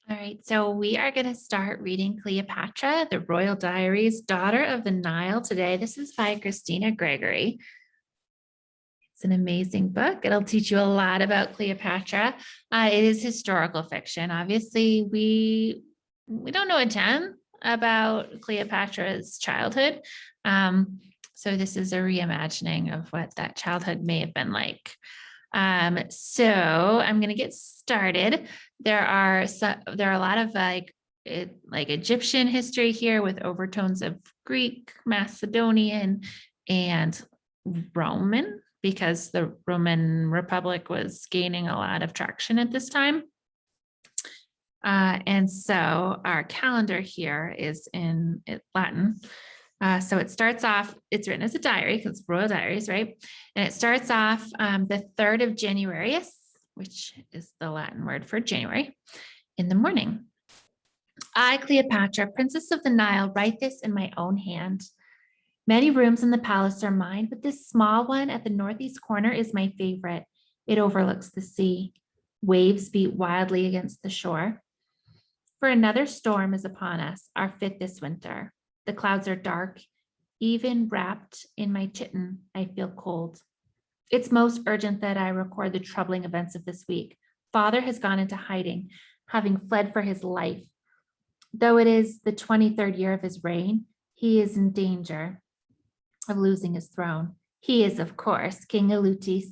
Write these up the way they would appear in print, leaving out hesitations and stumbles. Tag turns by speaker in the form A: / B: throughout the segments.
A: All right, so we are going to start reading Cleopatra, the Royal Diaries, Daughter of the Nile today. This is by Kristiana Gregory. It's an amazing book. It'll teach you a lot about Cleopatra. It is historical fiction. Obviously, we don't know a ton about Cleopatra's childhood. So this is a reimagining of what that childhood may have been like. So I'm going to get started. There are a lot of like Egyptian history here with overtones of Greek, Macedonian, and Roman, because the Roman Republic was gaining a lot of traction at this time. And so our calendar here is in Latin. So it starts off, it's written as a diary because Royal Diaries, right? And it starts off the 3rd of Januarius, which is the Latin word for January, in the morning. I, Cleopatra, Princess of the Nile, write this in my own hand. Many rooms in the palace are mine, but this small one at the northeast corner is my favorite. It overlooks the sea. Waves beat wildly against the shore. For another storm is upon us, our 5th this winter. The clouds are dark. Even wrapped in my chiton, I feel cold. It's most urgent that I record the troubling events of this week. Father has gone into hiding, having fled for his life. Though it is the 23rd year of his reign, he is in danger of losing his throne. He is, of course, King Eleutis,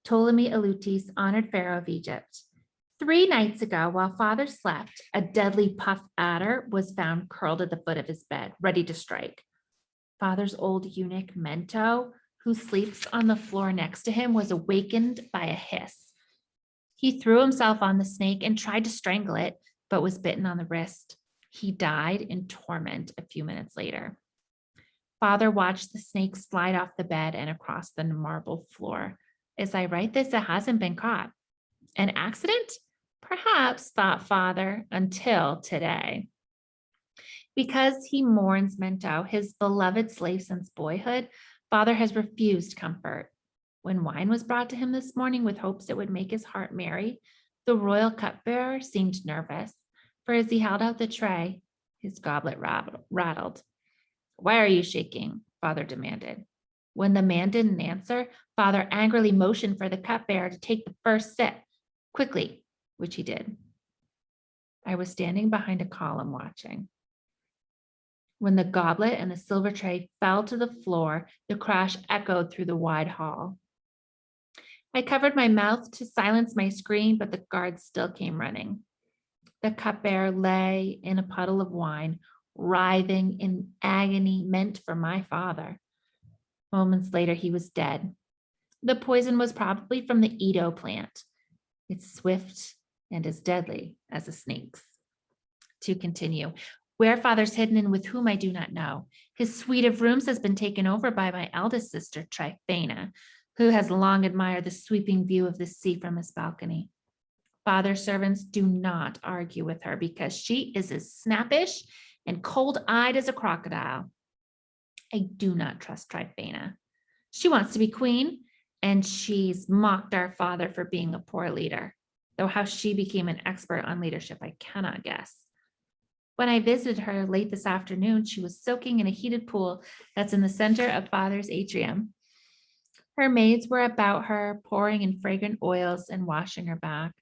A: Ptolemy Eleutis, honored pharaoh of Egypt. 3 nights ago, while father slept, a deadly puff adder was found curled at the foot of his bed, ready to strike. Father's old eunuch, Mento, who sleeps on the floor next to him, was awakened by a hiss. He threw himself on the snake and tried to strangle it, but was bitten on the wrist. He died in torment a few minutes later. Father watched the snake slide off the bed and across the marble floor. As I write this, it hasn't been caught. An accident? Perhaps, thought father, until today. Because he mourns Mento, his beloved slave since boyhood, father has refused comfort. When wine was brought to him this morning with hopes it would make his heart merry, the royal cupbearer seemed nervous, for as he held out the tray, his goblet rattled. Why are you shaking? Father demanded. When the man didn't answer, father angrily motioned for the cupbearer to take the first sip, quickly, which he did. I was standing behind a column watching. When the goblet and the silver tray fell to the floor, the crash echoed through the wide hall. I covered my mouth to silence my scream, but the guards still came running. The cupbearer lay in a puddle of wine, writhing in agony meant for my father. Moments later, he was dead. The poison was probably from the Edo plant. It's swift and as deadly as a snake's. To continue, where father's hidden and with whom I do not know. His suite of rooms has been taken over by my eldest sister, Tryphena, who has long admired the sweeping view of the sea from his balcony. Father's servants do not argue with her because she is as snappish and cold-eyed as a crocodile. I do not trust Tryphena. She wants to be queen, and she's mocked our father for being a poor leader, though how she became an expert on leadership, I cannot guess. When I visited her late this afternoon, she was soaking in a heated pool that's in the center of father's atrium. Her maids were about her, pouring in fragrant oils and washing her back.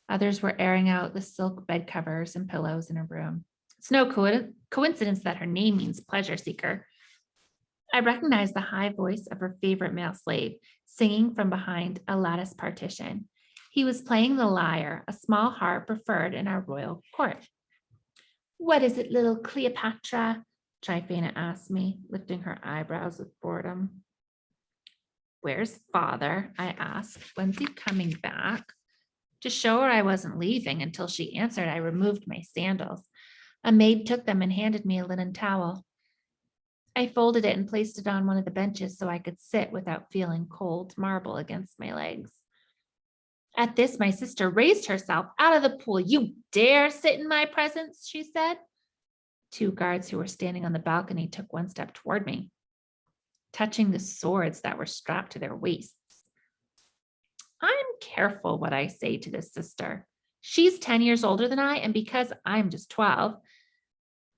A: Others were airing out the silk bed covers and pillows in her room. It's no coincidence that her name means pleasure seeker. I recognized the high voice of her favorite male slave, singing from behind a lattice partition. He was playing the lyre, a small harp preferred in our royal court. What is it, little Cleopatra? Tryphena asked me, lifting her eyebrows with boredom. Where's father? I asked. When's he coming back? To show her I wasn't leaving until she answered, I removed my sandals. A maid took them and handed me a linen towel. I folded it and placed it on one of the benches so I could sit without feeling cold marble against my legs. At this, my sister raised herself out of the pool. You dare sit in my presence, she said. 2 guards who were standing on the balcony took one step toward me, touching the swords that were strapped to their waists. I'm careful what I say to this sister. She's 10 years older than I, and because I'm just 12,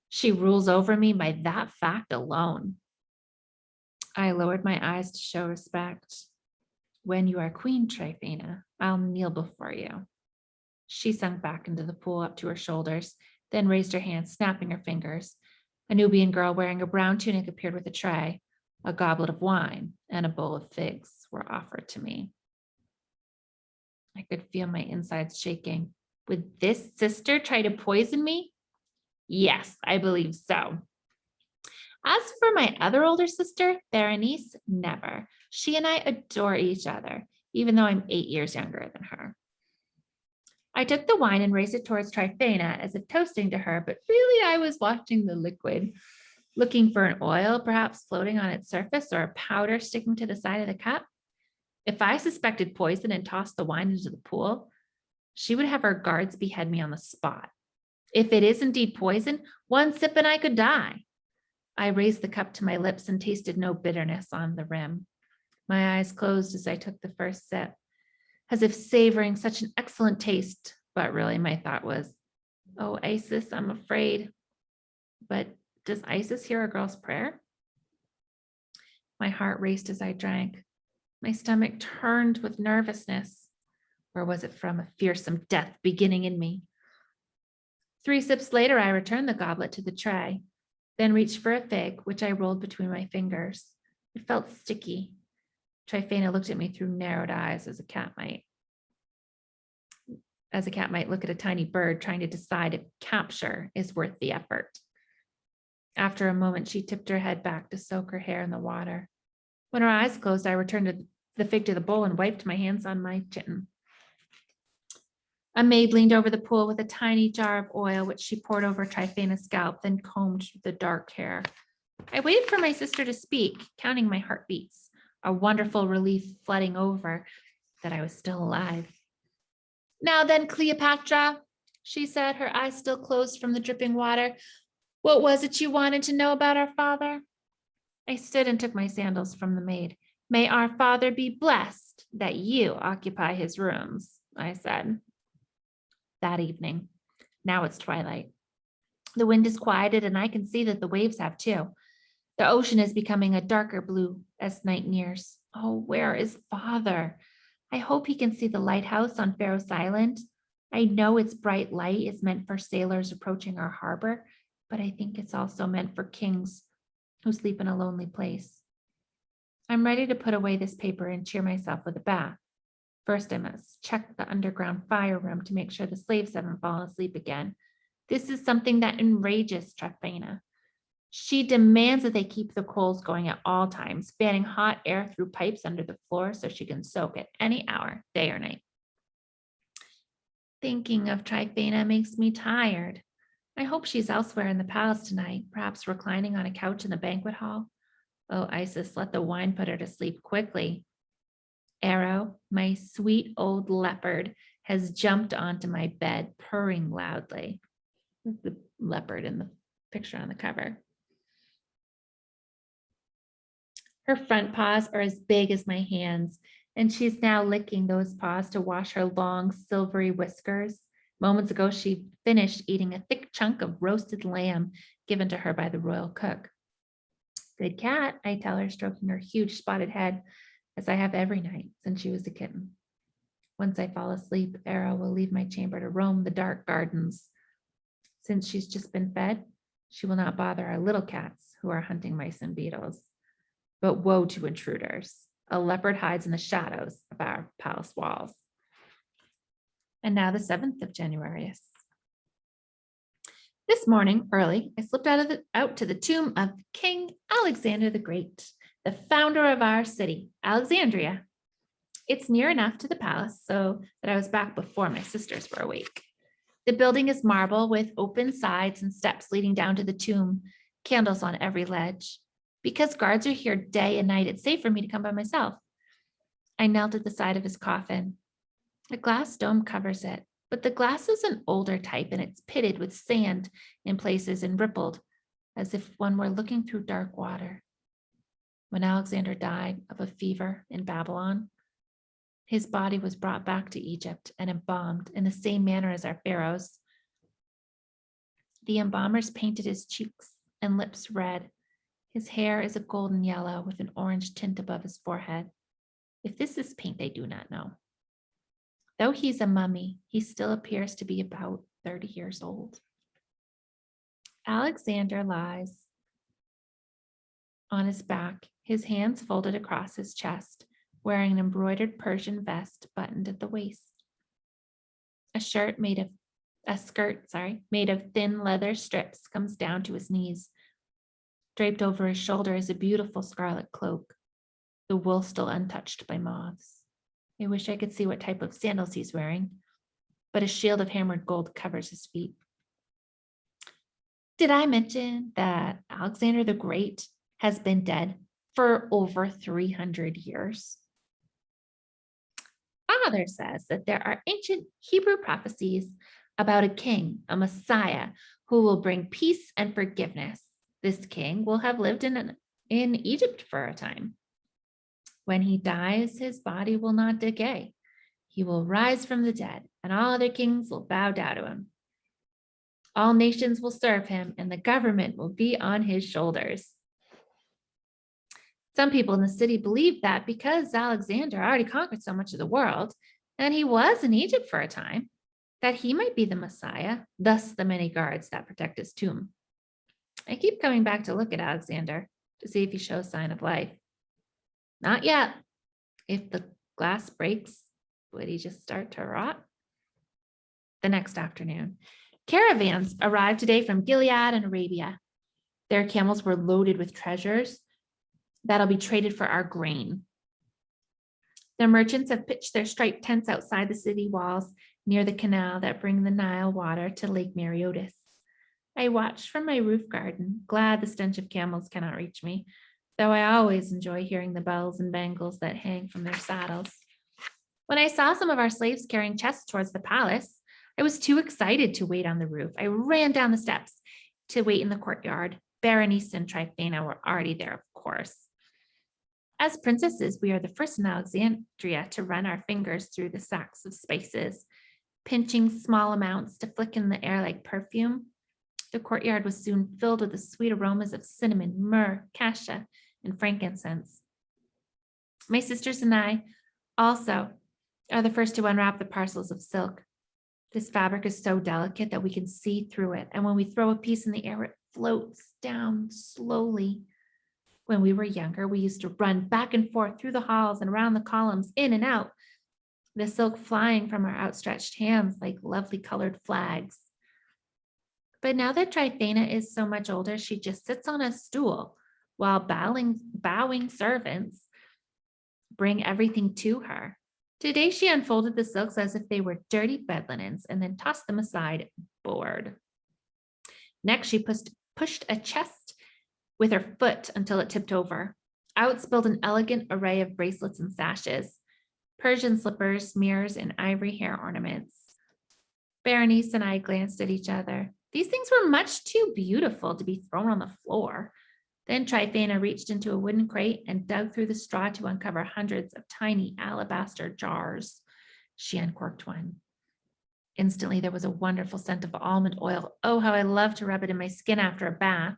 A: she rules over me by that fact alone. I lowered my eyes to show respect. When you are queen, Tryphena, I'll kneel before you. She sunk back into the pool up to her shoulders, then raised her hands, snapping her fingers. A Nubian girl wearing a brown tunic appeared with a tray. A goblet of wine and a bowl of figs were offered to me. I could feel my insides shaking. Would this sister try to poison me? Yes, I believe so. As for my other older sister, Berenice, never. She and I adore each other, even though I'm 8 years younger than her. I took the wine and raised it towards Tryphena as if toasting to her, but really I was watching the liquid, looking for an oil perhaps floating on its surface or a powder sticking to the side of the cup. If I suspected poison and tossed the wine into the pool, she would have her guards behead me on the spot. If it is indeed poison, one sip and I could die. I raised the cup to my lips and tasted no bitterness on the rim. My eyes closed as I took the first sip, as if savoring such an excellent taste. But really my thought was, oh, Isis, I'm afraid. But does Isis hear a girl's prayer? My heart raced as I drank. My stomach turned with nervousness. Or was it from a fearsome death beginning in me? 3 sips later, I returned the goblet to the tray, then reached for a fig, which I rolled between my fingers. It felt sticky. Tryphena looked at me through narrowed eyes as a cat might look at a tiny bird trying to decide if capture is worth the effort. After a moment, she tipped her head back to soak her hair in the water. When her eyes closed, I returned the fig to the bowl and wiped my hands on my chin. A maid leaned over the pool with a tiny jar of oil, which she poured over Tryphena's scalp, then combed the dark hair. I waited for my sister to speak, counting my heartbeats, a wonderful relief flooding over that I was still alive. Now then, Cleopatra, she said, her eyes still closed from the dripping water. What was it you wanted to know about our father? I stood and took my sandals from the maid. May our father be blessed that you occupy his rooms, I said. That evening, now it's twilight. The wind is quieted and I can see that the waves have too. The ocean is becoming a darker blue as night nears. Oh, where is father? I hope he can see the lighthouse on Pharos Island. I know its bright light is meant for sailors approaching our harbor, but I think it's also meant for kings who sleep in a lonely place. I'm ready to put away this paper and cheer myself with a bath. First, I must check the underground fire room to make sure the slaves haven't fallen asleep again. This is something that enrages Tryphena. She demands that they keep the coals going at all times, fanning hot air through pipes under the floor so she can soak at any hour, day or night. Thinking of Tryphena makes me tired. I hope she's elsewhere in the palace tonight, perhaps reclining on a couch in the banquet hall. Oh, Isis, let the wine put her to sleep quickly. Arrow, my sweet old leopard, has jumped onto my bed, purring loudly. The leopard in the picture on the cover. Her front paws are as big as my hands, and she's now licking those paws to wash her long, silvery whiskers. Moments ago, she finished eating a thick chunk of roasted lamb given to her by the royal cook. Good cat, I tell her, stroking her huge spotted head, as I have every night since she was a kitten. Once I fall asleep, Arrow will leave my chamber to roam the dark gardens. Since she's just been fed, she will not bother our little cats who are hunting mice and beetles. But woe to intruders. A leopard hides in the shadows of our palace walls. And now the 7th of January. This morning, early, I slipped out to the tomb of King Alexander the Great, the founder of our city, Alexandria. It's near enough to the palace so that I was back before my sisters were awake. The building is marble with open sides and steps leading down to the tomb, candles on every ledge. Because guards are here day and night, it's safe for me to come by myself. I knelt at the side of his coffin. A glass dome covers it, but the glass is an older type and it's pitted with sand in places and rippled, as if one were looking through dark water. When Alexander died of a fever in Babylon, His body was brought back to Egypt and embalmed in the same manner as our pharaohs. The embalmers painted his cheeks and lips red. His hair is a golden yellow with an orange tint above his forehead. If this is paint, I do not know. Though he's a mummy, he still appears to be about 30 years old. Alexander lies on his back, his hands folded across his chest, wearing an embroidered Persian vest buttoned at the waist. A skirt made of thin leather strips comes down to his knees. Draped over his shoulder is a beautiful scarlet cloak, the wool still untouched by moths. I wish I could see what type of sandals he's wearing, but a shield of hammered gold covers his feet. Did I mention that Alexander the Great has been dead for over 300 years? Father says that there are ancient Hebrew prophecies about a king, a Messiah, who will bring peace and forgiveness. This king will have lived in Egypt for a time. When he dies, his body will not decay. He will rise from the dead, and all other kings will bow down to him. All nations will serve him, and the government will be on his shoulders. Some people in the city believe that because Alexander already conquered so much of the world, and he was in Egypt for a time, that he might be the Messiah, thus the many guards that protect his tomb. I keep coming back to look at Alexander to see if he shows sign of life. Not yet. If the glass breaks, would he just start to rot? The next afternoon, caravans arrived today from Gilead and Arabia. Their camels were loaded with treasures that'll be traded for our grain. The merchants have pitched their striped tents outside the city walls near the canal that bring the Nile water to Lake Mariotis. I watch from my roof garden, glad the stench of camels cannot reach me, though I always enjoy hearing the bells and bangles that hang from their saddles. When I saw some of our slaves carrying chests towards the palace, I was too excited to wait on the roof. I ran down the steps to wait in the courtyard. Berenice and Tryphena were already there, of course. As princesses, we are the first in Alexandria to run our fingers through the sacks of spices, pinching small amounts to flick in the air like perfume. The courtyard was soon filled with the sweet aromas of cinnamon, myrrh, cassia, and frankincense. My sisters and I also are the first to unwrap the parcels of silk. This fabric is so delicate that we can see through it, and when we throw a piece in the air, it floats down slowly. When we were younger, we used to run back and forth through the halls and around the columns, in and out, the silk flying from our outstretched hands like lovely colored flags. But now that Tryphena is so much older, she just sits on a stool while bowing servants bring everything to her. Today, she unfolded the silks as if they were dirty bed linens and then tossed them aside, bored. Next, she pushed a chest with her foot until it tipped over. Out spilled an elegant array of bracelets and sashes, Persian slippers, mirrors, and ivory hair ornaments. Berenice and I glanced at each other. These things were much too beautiful to be thrown on the floor. Then Tryphena reached into a wooden crate and dug through the straw to uncover hundreds of tiny alabaster jars. She uncorked one. Instantly, there was a wonderful scent of almond oil. Oh, how I love to rub it in my skin after a bath.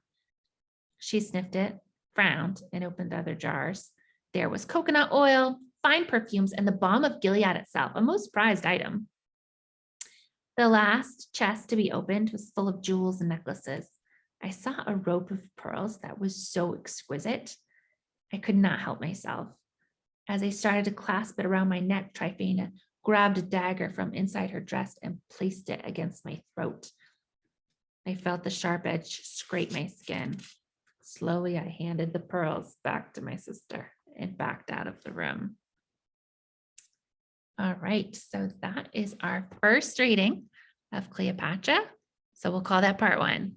A: She sniffed it, frowned, and opened other jars. There was coconut oil, fine perfumes, and the balm of Gilead itself, a most prized item. The last chest to be opened was full of jewels and necklaces. I saw a rope of pearls that was so exquisite. I could not help myself. As I started to clasp it around my neck, Tryphena grabbed a dagger from inside her dress and placed it against my throat. I felt the sharp edge scrape my skin. Slowly, I handed the pearls back to my sister and backed out of the room. All right, so that is our first reading of Cleopatra. So we'll call that part one.